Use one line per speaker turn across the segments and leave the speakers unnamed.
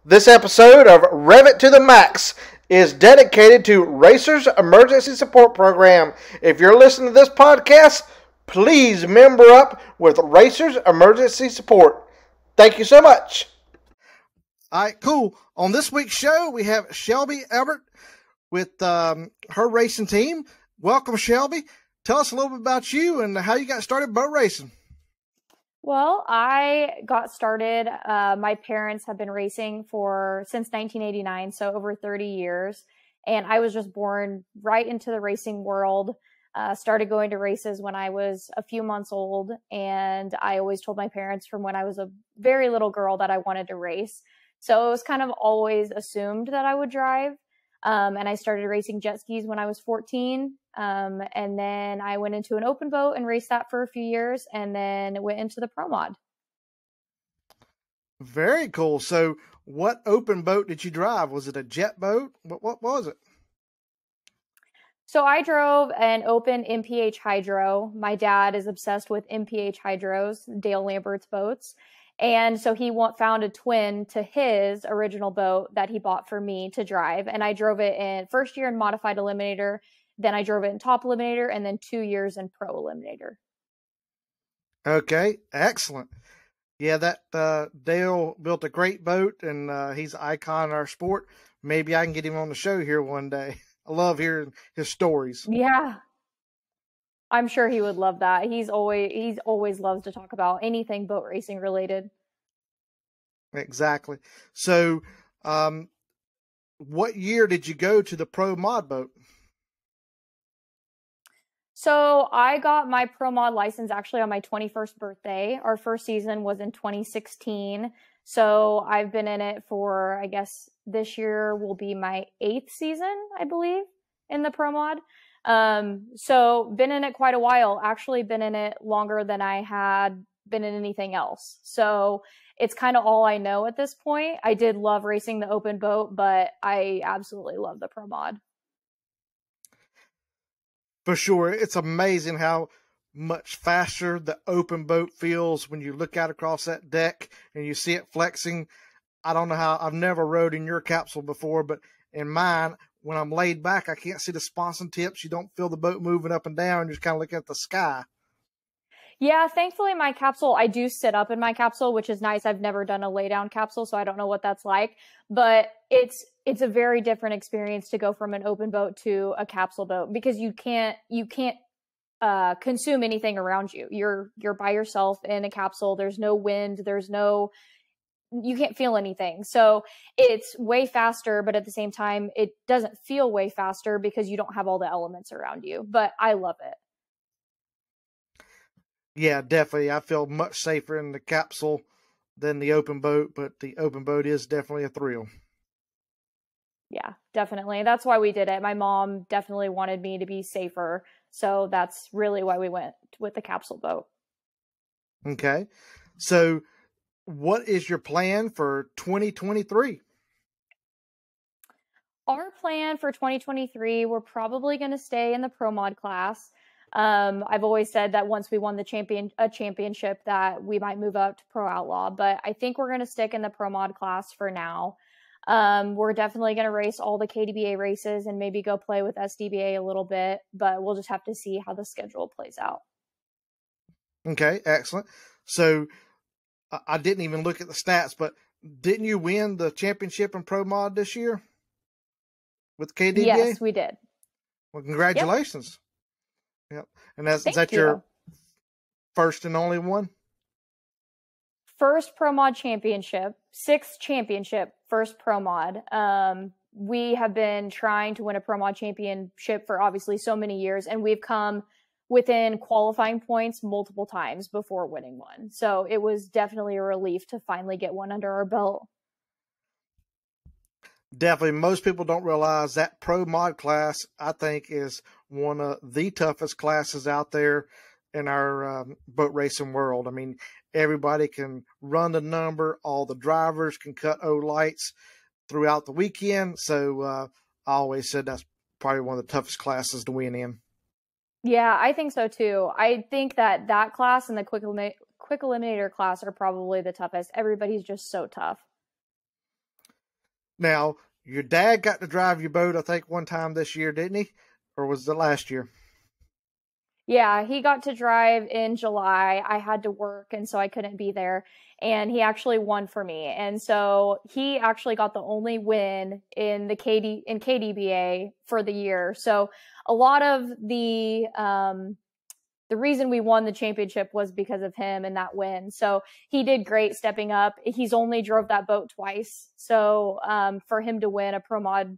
This episode of Rev It to the Max is dedicated to Racers Emergency Support Program. If you're listening to this podcast, please member up with Racers Emergency Support. Thank you so much. All right, cool. On this week's show, we have Shelby Ebert with her racing team. Welcome, Shelby. Tell us a little bit about you and how you got started boat racing.
Well, I got started, my parents have been racing since 1989, so over 30 years. And I was just born right into the racing world, started going to races when I was a few months old. And I always told my parents from when I was a very little girl that I wanted to race. So it was kind of always assumed that I would drive. And I started racing jet skis when I was 14. And then I went into an open boat and raced that for a few years and then went into the pro mod.
Very cool. So what open boat did you drive? Was it a jet boat? What was it?
So I drove an open MPH hydro. My dad is obsessed with MPH hydros, Dale Lambert's boats. And so he found a twin to his original boat that he bought for me to drive. And I drove it in first year in modified eliminator. Then I drove it in top eliminator and then 2 years in pro eliminator.
Okay. Excellent. Yeah, that Dale built a great boat and he's an icon in our sport. Maybe I can get him on the show here one day. I love hearing his stories.
Yeah. I'm sure he would love that. He's always loves to talk about anything boat racing related.
Exactly. So, what year did you go to the pro mod boat?
So I got my pro mod license actually on my 21st birthday. Our first season was in 2016. So I've been in it for, I guess this year will be my 8th season, I believe, in the pro mod. So been in it quite a while, actually been in it longer than I had been in anything else. So it's kind of all I know at this point. I did love racing the open boat, but I absolutely love the pro mod.
For sure. It's amazing how much faster the open boat feels when you look out across that deck and you see it flexing. I don't know how, I've never rode in your capsule before, but in mine, when I'm laid back, I can't see the sponson tips. You don't feel the boat moving up and down. You're just kind of looking at the sky.
Yeah, thankfully my capsule, I do sit up in my capsule, which is nice. I've never done a lay down capsule, so I don't know what that's like, but it's a very different experience to go from an open boat to a capsule boat because you can't consume anything around you. You're by yourself in a capsule. There's no wind. You can't feel anything. So it's way faster, but at the same time, it doesn't feel way faster because you don't have all the elements around you, but I love it.
Yeah, definitely. I feel much safer in the capsule than the open boat, but the open boat is definitely a thrill.
Yeah, definitely. That's why we did it. My mom definitely wanted me to be safer. So that's really why we went with the capsule boat.
Okay. So what is your plan for 2023?
Our plan for 2023, we're probably going to stay in the pro mod class. I've always said that once we won the championship that we might move up to pro outlaw, but I think we're going to stick in the pro mod class for now. We're definitely going to race all the KDBA races and maybe go play with SDBA a little bit, but we'll just have to see how the schedule plays out.
Okay, excellent. So I didn't even look at the stats, but didn't you win the championship in pro mod this year with KDBA?
Yes, we did.
Well, congratulations. Yep. And is that
you.
Your first and only one?
First pro mod championship, 6th championship, first pro mod. We have been trying to win a pro mod championship for obviously so many years, and we've come within qualifying points multiple times before winning one. So it was definitely a relief to finally get one under our belt.
Definitely. Most people don't realize that pro mod class, I think, is one of the toughest classes out there in our boat racing world. I mean, everybody can run the number. All the drivers can cut lights throughout the weekend. So I always said that's probably one of the toughest classes to win in.
Yeah, I think so too. I think that class and the quick eliminator class are probably the toughest. Everybody's just so tough.
Now, your dad got to drive your boat, I think, one time this year, didn't he? Or was it last year?
Yeah, he got to drive in July. I had to work, and so I couldn't be there. And he actually won for me. And so he actually got the only win in KDBA for the year. So a lot of the reason we won the championship was because of him and that win. So he did great stepping up. He's only drove that boat twice. So for him to win a Pro Mod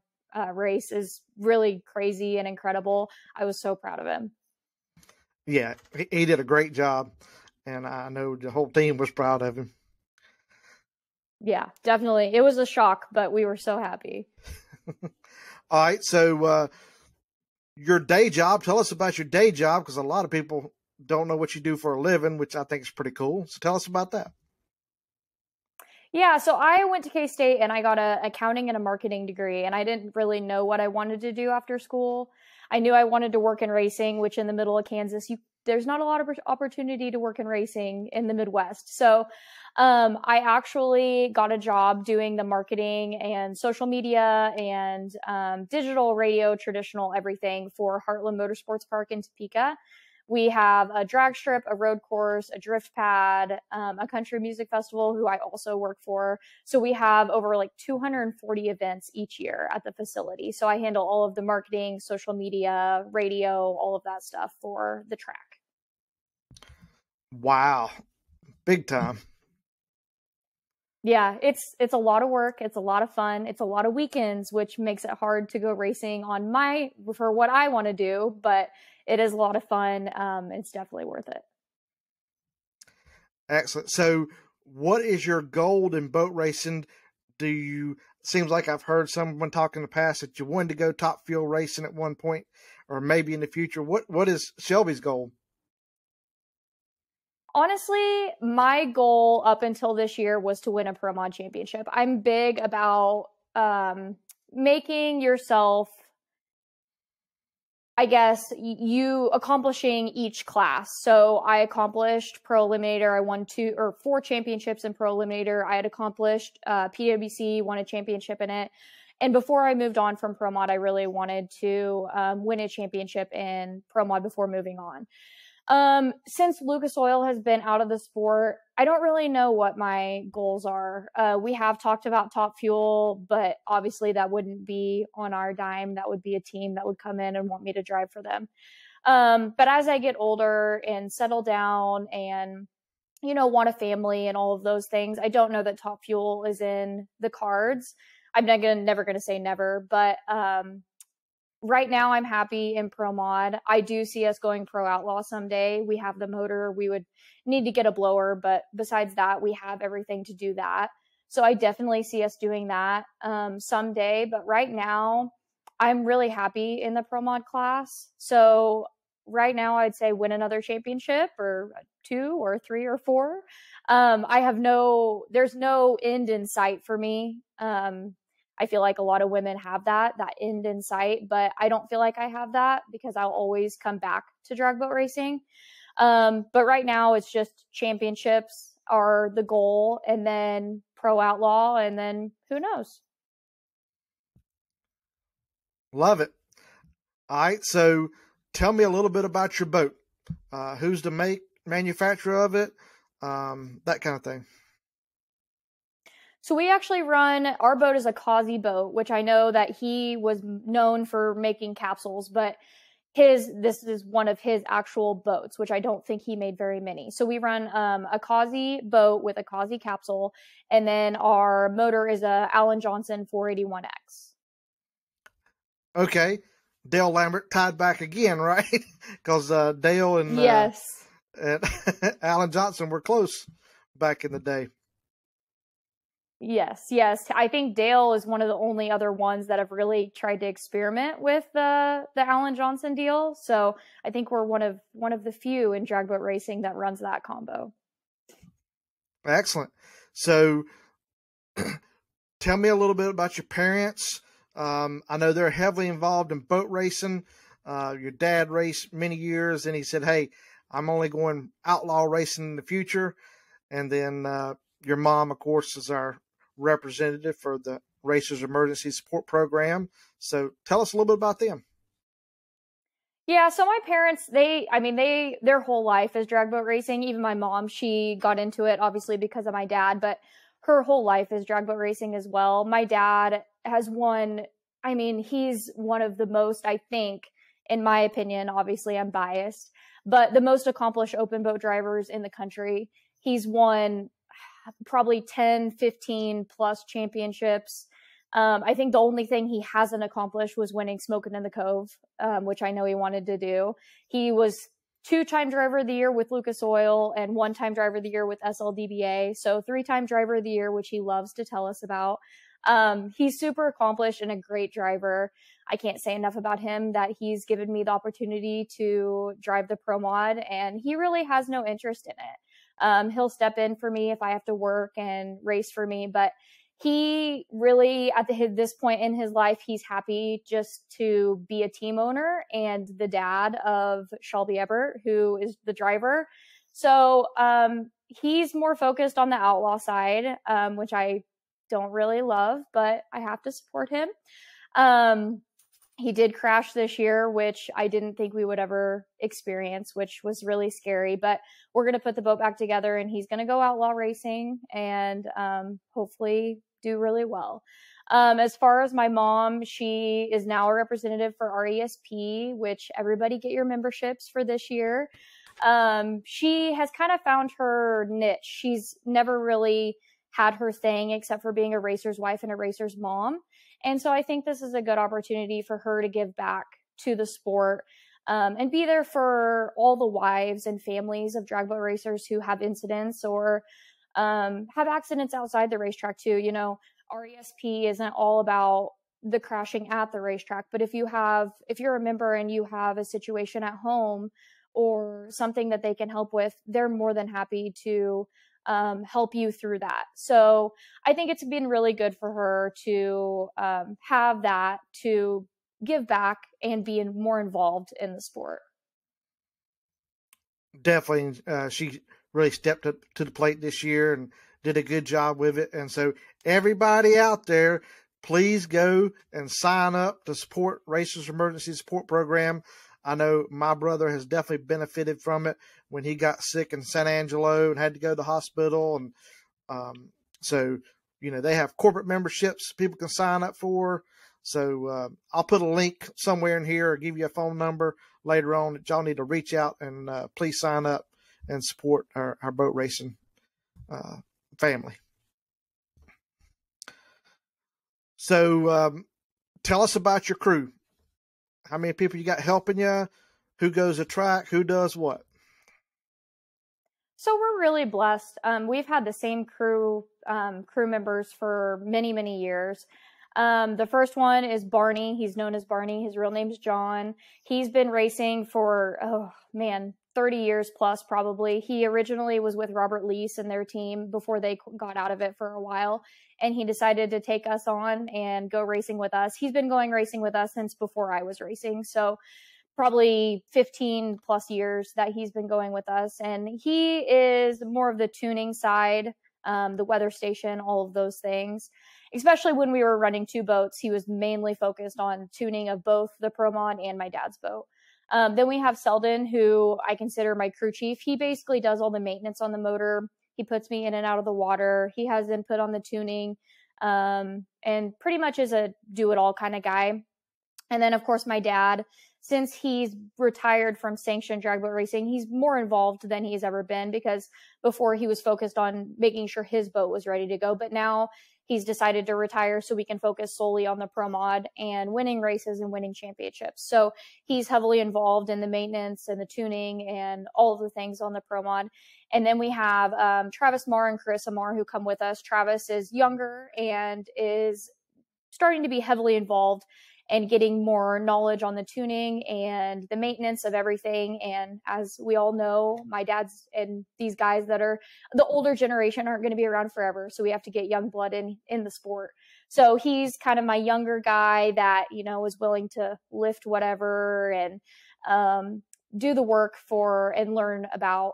race is really crazy and incredible. I was so proud of him.
Yeah, he did a great job, and I know the whole team was proud of him.
Yeah, definitely. It was a shock, but we were so happy.
All right, so your day job, tell us about your day job, because a lot of people don't know what you do for a living, which I think is pretty cool. So tell us about that.
Yeah, so I went to K-State and I got an accounting and a marketing degree, and I didn't really know what I wanted to do after school. I knew I wanted to work in racing, which in the middle of Kansas, there's not a lot of opportunity to work in racing in the Midwest. So I actually got a job doing the marketing and social media and digital radio, traditional everything for Heartland Motorsports Park in Topeka. We have a drag strip, a road course, a drift pad, a country music festival, who I also work for. So we have over like 240 events each year at the facility. So I handle all of the marketing, social media, radio, all of that stuff for the track.
Wow. Big time.
Yeah, it's a lot of work. It's a lot of fun. It's a lot of weekends, which makes it hard to go racing for what I want to do, but it is a lot of fun. It's definitely worth it.
Excellent. So what is your goal in boat racing? Seems like I've heard someone talk in the past that you wanted to go top fuel racing at one point, or maybe in the future. What is Shelby's goal?
Honestly, my goal up until this year was to win a Pro Mod championship. I'm big about making yourself, I guess, you accomplishing each class. So I accomplished Pro Eliminator. I won 4 championships in Pro Eliminator. I had accomplished PWC, won a championship in it. And before I moved on from Pro Mod, I really wanted to win a championship in Pro Mod before moving on. Since Lucas Oil has been out of the sport, I don't really know what my goals are. We have talked about Top Fuel, but obviously that wouldn't be on our dime. That would be a team that would come in and want me to drive for them. But as I get older and settle down and, want a family and all of those things, I don't know that Top Fuel is in the cards. I'm never going to say never, but, right now, I'm happy in Pro Mod. I do see us going Pro Outlaw someday. We have the motor. We would need to get a blower, but besides that, we have everything to do that. So I definitely see us doing that someday. But right now, I'm really happy in the Pro Mod class. So right now, I'd say win another championship or 2 or 3 or 4. There's no end in sight for me. I feel like a lot of women have that end in sight, but I don't feel like I have that because I'll always come back to drag boat racing. But right now it's just championships are the goal, and then Pro Outlaw, and then who knows?
Love it. All right. So tell me a little bit about your boat. Who's the manufacturer of it? That kind of thing.
So we actually our boat is a Causey boat, which I know that he was known for making capsules, but this is one of his actual boats, which I don't think he made very many. So we run a Causey boat with a Causey capsule, and then our motor is a Alan Johnson 481X.
Okay. Dale Lambert tied back again, right? Because Dale and
yes,
and Alan Johnson were close back in the day.
Yes. I think Dale is one of the only other ones that have really tried to experiment with the Alan Johnson deal. So I think we're one of the few in drag boat racing that runs that combo.
Excellent. So tell me a little bit about your parents. I know they're heavily involved in boat racing. Your dad raced many years, and he said, "Hey, I'm only going outlaw racing in the future." And then your mom, of course, is our representative for the Racers Emergency Support Program. So tell us a little bit about them.
Yeah, so my parents, their whole life is drag boat racing. Even my mom, she got into it obviously because of my dad, but her whole life is drag boat racing as well. My dad has won, he's one of the most, I think, in my opinion, obviously I'm biased, but the most accomplished open boat drivers in the country. He's won probably 10, 15 plus championships. I think the only thing he hasn't accomplished was winning Smokin' in the Cove, which I know he wanted to do. He was 2-time driver of the year with Lucas Oil and 1-time driver of the year with SLDBA. So 3-time driver of the year, which he loves to tell us about. He's super accomplished and a great driver. I can't say enough about him that he's given me the opportunity to drive the Pro Mod, and he really has no interest in it. He'll step in for me if I have to work and race for me, but he really, at this point in his life, he's happy just to be a team owner and the dad of Shelby Ebert, who is the driver. So he's more focused on the outlaw side, which I don't really love, but I have to support him. He did crash this year, which I didn't think we would ever experience, which was really scary, but we're going to put the boat back together and he's going to go outlaw racing and hopefully do really well. As far as my mom, she is now a representative for RESP, which everybody get your memberships for this year. She has kind of found her niche. She's never really had her thing except for being a racer's wife and a racer's mom. And so I think this is a good opportunity for her to give back to the sport and be there for all the wives and families of drag boat racers who have incidents or have accidents outside the racetrack too. You know, RESP isn't all about the crashing at the racetrack, but if you're a member and you have a situation at home or something that they can help with, they're more than happy to help you through that. So I think it's been really good for her to have that, to give back and be more involved in the sport.
Definitely. She really stepped up to the plate this year and did a good job with it. And so everybody out there, please go and sign up to support Racers Emergency Support Program. I know my brother has definitely benefited from it when he got sick in San Angelo and had to go to the hospital. And so, you know, they have corporate memberships people can sign up for. So I'll put a link somewhere in here or give you a phone number later on that y'all need to reach out and please sign up and support our boat racing family. So tell us about your crew. How many people you got helping you? Who goes a track? Who does what?
So we're really blessed. We've had the same crew members for many, many years. The first one is Barney. He's known as Barney. His real name's John. He's been racing for, 30 years plus probably. He originally was with Robert Lease and their team before they got out of it for a while. And he decided to take us on and go racing with us. He's been going racing with us since before I was racing. So probably 15 plus years that he's been going with us. And he is more of the tuning side, the weather station, all of those things. Especially when we were running 2 boats, he was mainly focused on tuning of both the Pro Mod and my dad's boat. Then we have Selden, who I consider my crew chief. He basically does all the maintenance on the motor. He puts me in and out of the water. He has input on the tuning, and pretty much is a do-it-all kind of guy. And then, of course, my dad, since he's retired from sanctioned drag boat racing, he's more involved than he's ever been because before he was focused on making sure his boat was ready to go. But now he's decided to retire so we can focus solely on the Pro Mod and winning races and winning championships. So he's heavily involved in the maintenance and the tuning and all of the things on the Pro Mod. And then we have Travis Marr and Carissa Marr who come with us. Travis is younger and is starting to be heavily involved and getting more knowledge on the tuning and the maintenance of everything. And as we all know, my dad's and these guys that are the older generation aren't going to be around forever. So we have to get young blood in the sport. So he's kind of my younger guy that, you know, is willing to lift whatever and do the work for and learn about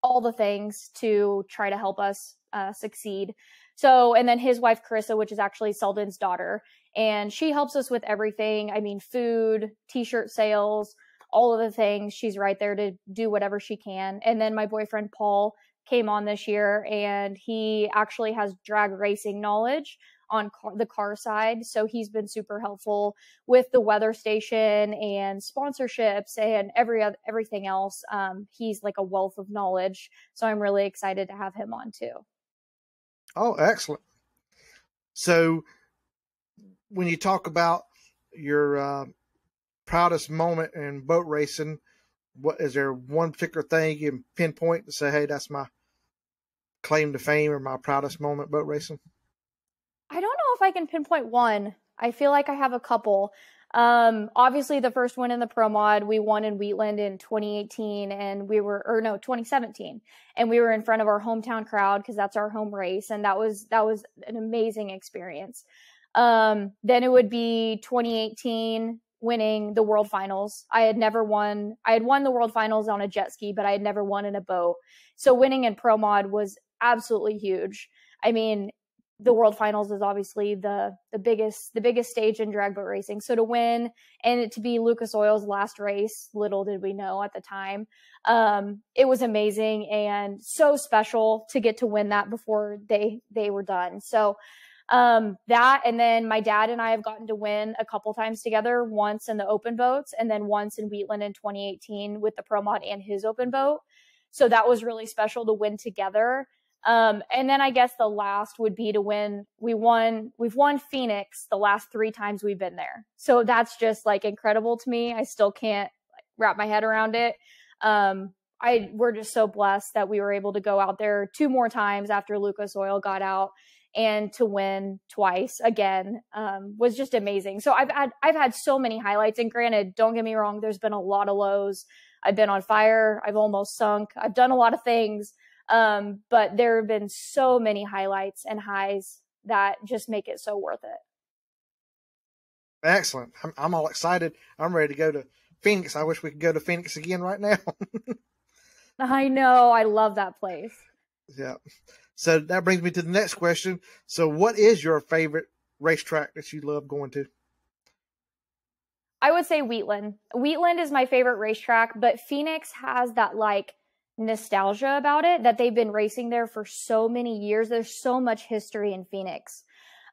all the things to try to help us succeed. So, and then his wife, Carissa, which is actually Selden's daughter, and she helps us with everything. I mean, food, t-shirt sales, all of the things. She's right there to do whatever she can. And then my boyfriend, Paul, came on this year, and he actually has drag racing knowledge on the car side. So he's been super helpful with the weather station and sponsorships and everything else. He's like a wealth of knowledge. So I'm really excited to have him on too.
Oh, excellent. So when you talk about your proudest moment in boat racing, what is there one particular thing you can pinpoint to say, hey, that's my claim to fame or my proudest moment boat racing?
I don't know if I can pinpoint one. I feel like I have a couple. Obviously the first one in the Pro Mod, we won in Wheatland in 2018, and 2017. And we were in front of our hometown crowd because that's our home race. And that was an amazing experience. Then it would be 2018 winning the World Finals. I had won the World Finals on a jet ski, but I had never won in a boat. So winning in Pro Mod was absolutely huge. I mean, the World Finals is obviously the biggest stage in drag boat racing. So to win and it to be Lucas Oil's last race, little did we know at the time. It was amazing and so special to get to win that before they were done. So that, and then my dad and I have gotten to win a couple times together, once in the open boats and then once in Wheatland in 2018 with the Pro Mod and his open boat. So that was really special to win together. And then I guess the last would be to win. We've won Phoenix the last 3 times we've been there. So that's just like incredible to me. I still can't wrap my head around it. We're just so blessed that we were able to go out there 2 more times after Lucas Oil got out, and to win twice again, was just amazing. So I've had so many highlights, and granted, don't get me wrong, there's been a lot of lows. I've been on fire. I've almost sunk. I've done a lot of things. But there have been so many highlights and highs that just make it so worth it.
Excellent. I'm all excited. I'm ready to go to Phoenix. I wish we could go to Phoenix again right now.
I know. I love that place.
Yeah. So that brings me to the next question. So what is your favorite racetrack that you love going to?
I would say Wheatland. Wheatland is my favorite racetrack, but Phoenix has that like nostalgia about it, that they've been racing there for so many years. There's so much history in Phoenix,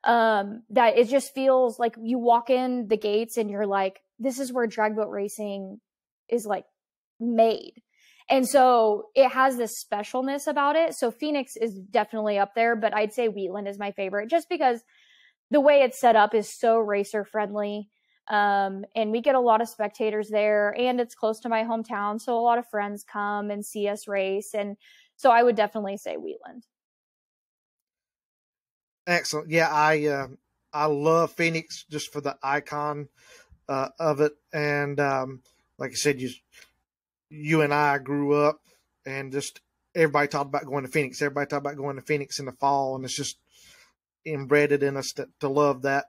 that it just feels like you walk in the gates and you're like, this is where drag boat racing is like made. And so it has this specialness about it. So Phoenix is definitely up there, but I'd say Wheatland is my favorite just because the way it's set up is so racer friendly. And we get a lot of spectators there, and it's close to my hometown. So a lot of friends come and see us race. And so I would definitely say Wheatland.
Excellent. Yeah. I love Phoenix just for the icon, of it. And, like I said, you and I grew up, and just everybody talked about going to Phoenix. Everybody talked about going to Phoenix in the fall, and it's just embedded in us to love that.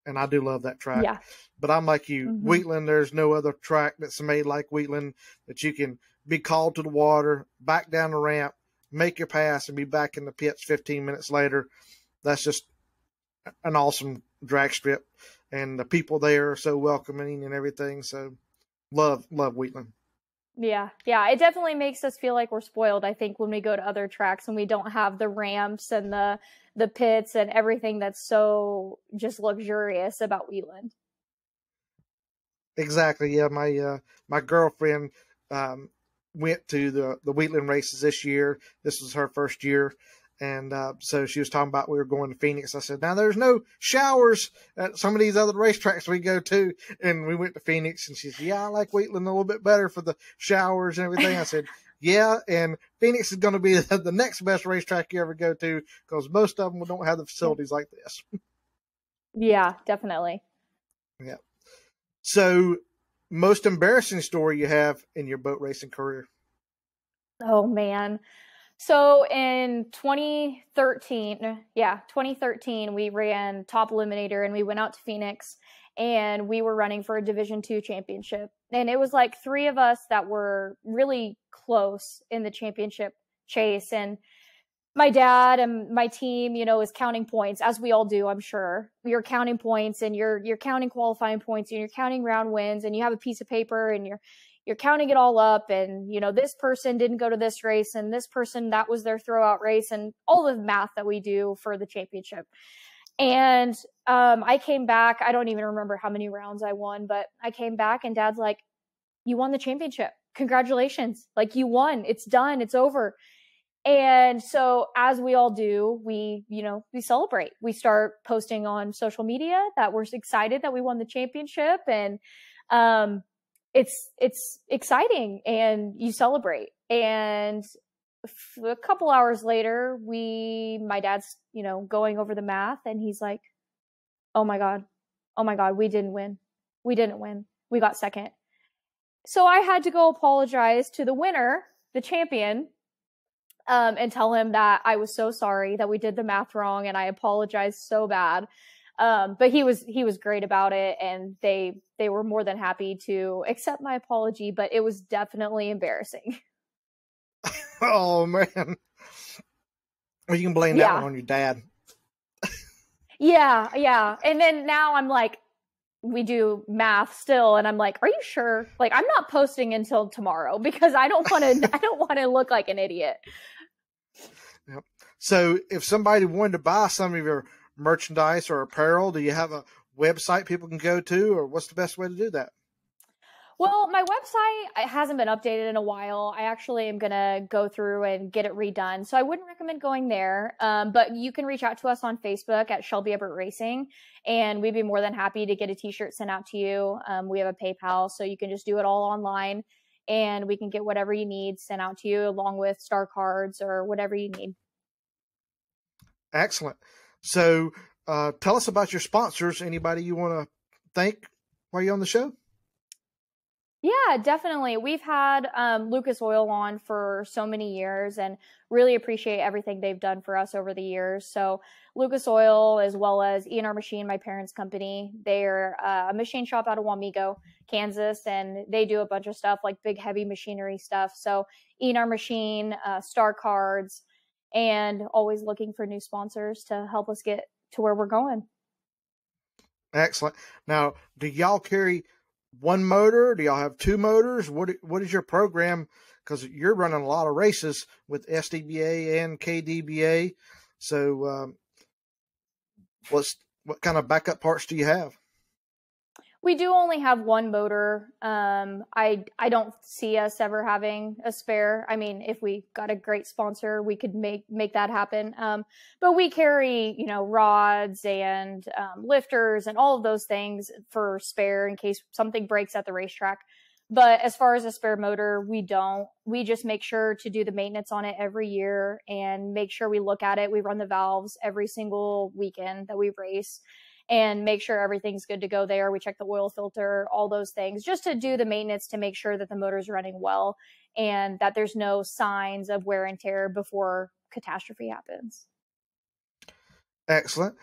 And I do love that track.
Yeah.
But I'm like you,
Mm-hmm.
Wheatland, there's no other track that's made like Wheatland, that you can be called to the water, back down the ramp, make your pass, and be back in the pits 15 minutes later. That's just an awesome drag strip. And the people there are so welcoming and everything. So love Wheatland.
Yeah. Yeah. It definitely makes us feel like we're spoiled, I think, when we go to other tracks and we don't have the ramps and the pits and everything that's so just luxurious about Wheatland.
Exactly. Yeah. My girlfriend, went to the Wheatland races this year. This was her first year. And, so she was talking about we were going to Phoenix. I said, now there's no showers at some of these other racetracks we go to. And we went to Phoenix, and she said, yeah, I like Wheatland a little bit better for the showers and everything. I said, yeah. And Phoenix is going to be the next best racetrack you ever go to, because most of them don't have the facilities like this.
Yeah, definitely.
Yeah. So, most embarrassing story you have in your boat racing career?
Oh man. So in 2013, we ran Top Eliminator, and we went out to Phoenix, and we were running for a Division II championship. And it was like 3 of us that were really close in the championship chase. And my dad and my team, is counting points, as we all do, I'm sure. You're counting points, and you're counting qualifying points, and you're counting round wins, and you have a piece of paper, and you're counting it all up, and this person didn't go to this race, and this person, that was their throwout race, and all the math that we do for the championship. And I came back. I don't even remember how many rounds I won, but I came back, and Dad's like, "You won the championship. Congratulations. Like, you won. It's done. It's over." And so, as we all do, we celebrate. We start posting on social media that we're excited that we won the championship, and it's exciting, and you celebrate. And a couple hours later, my dad's going over the math, and he's like, oh my god, we didn't win. We got second. So I had to go apologize to the winner, the champion, and tell him that I was so sorry that we did the math wrong, and I apologized so bad. But he was great about it, and they were more than happy to accept my apology, but it was definitely embarrassing.
Oh man. Well, you can blame that one on your dad.
Yeah. And then now I'm like, we do math still, and I'm like, are you sure? Like, I'm not posting until tomorrow because I don't want to look like an idiot.
Yep. So if somebody wanted to buy some of your merchandise or apparel, do you have a website people can go to, or what's the best way to do that?
Well, my website hasn't been updated in a while. I actually am going to go through and get it redone. So I wouldn't recommend going there. But you can reach out to us on Facebook at Shelby Ebert Racing, and we'd be more than happy to get a t-shirt sent out to you. We have a PayPal, so you can just do it all online, and we can get whatever you need sent out to you, along with star cards or whatever you need.
Excellent. So tell us about your sponsors. Anybody you want to thank while you're on the show?
Yeah, definitely. We've had Lucas Oil on for so many years, and really appreciate everything they've done for us over the years. So Lucas Oil, as well as E&R Machine, my parents' company, they're a machine shop out of Wamego, Kansas, and they do a bunch of stuff like big, heavy machinery stuff. So E&R Machine, Star Cards, and always looking for new sponsors to help us get to where we're going.
Excellent. Now, do y'all carry one motor? Do y'all have two motors? What is your program? Because you're running a lot of races with SDBA and KDBA. So what kind of backup parts do you have?
We do only have one motor. I don't see us ever having a spare. I mean, if we got a great sponsor, we could make that happen. But we carry, rods and lifters and all of those things for spare in case something breaks at the racetrack. But as far as a spare motor, we don't. We just make sure to do the maintenance on it every year and make sure we look at it. We run the valves every single weekend that we race, and make sure everything's good to go there. We check the oil filter, all those things, just to do the maintenance to make sure that the motor's running well and that there's no signs of wear and tear before catastrophe happens.
Excellent.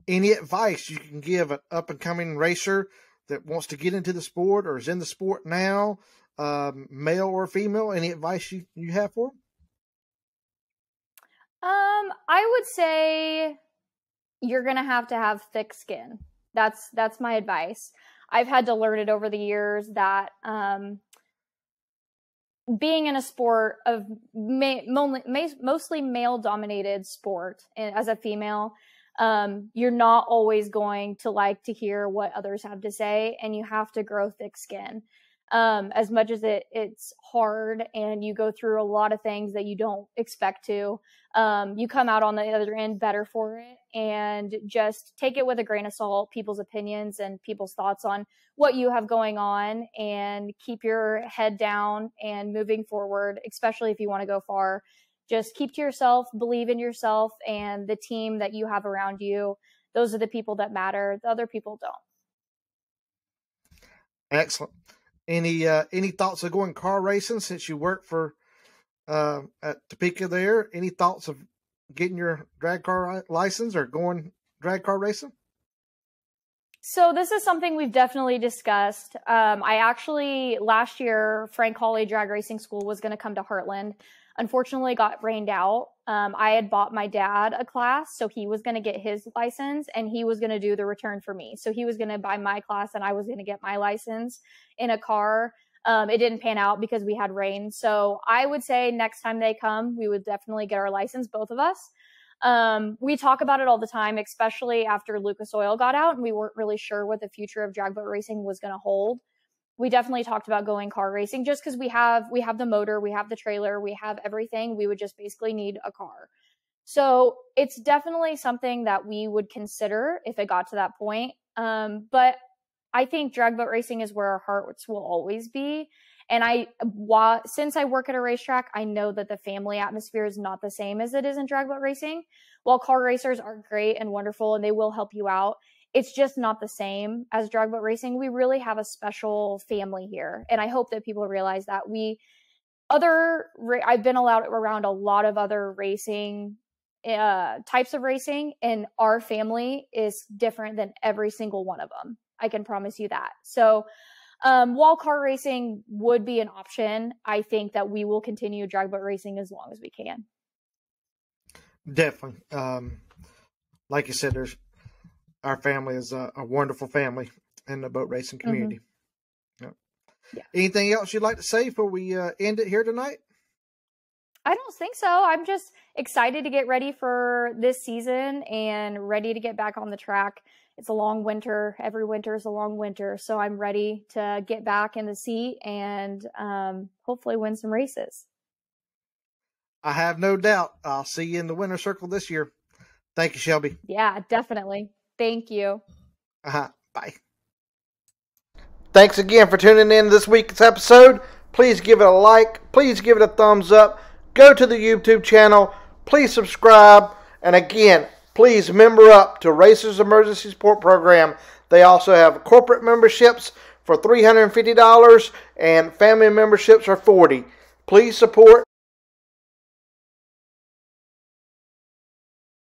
Any advice you can give an up-and-coming racer that wants to get into the sport or is in the sport now, male or female? Any advice you have for them?
I would say you're going to have thick skin. That's my advice. I've had to learn it over the years that being in a sport of mostly male-dominated sport, and as a female, you're not always going to like to hear what others have to say, and you have to grow thick skin. As much as it's hard and you go through a lot of things that you don't expect to, you come out on the other end better for it, and just take it with a grain of salt, people's opinions and people's thoughts on what you have going on, and keep your head down and moving forward, especially if you want to go far. Just keep to yourself, believe in yourself and the team that you have around you. Those are the people that matter. The other people don't.
Excellent. Any thoughts of going car racing since you work for at Topeka there? Any thoughts of getting your drag car license or going drag car racing?
So this is something we've definitely discussed. I actually, last year, Frank Hawley Drag Racing School was going to come to Heartland. unfortunately got rained out. I had bought my dad a class, so he was going to get his license and he was going to do the return for me. So he was going to buy my class and I was going to get my license in a car. It didn't pan out because we had rain. So I would say next time they come, we would definitely get our license, both of us. We talk about it all the time, especially after Lucas Oil got out and we weren't really sure what the future of drag boat racing was going to hold. We definitely talked about going car racing just because we have the motor, we have the trailer, we have everything. We would just basically need a car. So it's definitely something that we would consider if it got to that point. But I think drag boat racing is where our hearts will always be. And since I work at a racetrack, I know that the family atmosphere is not the same as it is in drag boat racing. While car racers are great and wonderful and they will help you out, it's just not the same as drag boat racing. We really have a special family here. And I hope that people realize that I've been around a lot of other racing types of racing, and our family is different than every single one of them. I can promise you that. So while car racing would be an option, I think that we will continue drag boat racing as long as we can.
Definitely. Like you said, our family is a wonderful family in the boat racing community. Mm-hmm. Yep. Yeah. Anything else you'd like to say before we end it here tonight?
I don't think so. I'm just excited to get ready for this season and ready to get back on the track. It's a long winter. Every winter is a long winter. So I'm ready to get back in the seat and hopefully win some races.
I have no doubt. I'll see you in the winner's circle this year. Thank you, Shelby.
Yeah, definitely. Thank you.
Bye. Thanks again for tuning in to this week's episode. Please give it a like. Please give it a thumbs up. Go to the YouTube channel. Please subscribe. And again, please member up to Racers Emergency Support Program. They also have corporate memberships for $350 and family memberships are $40. Please support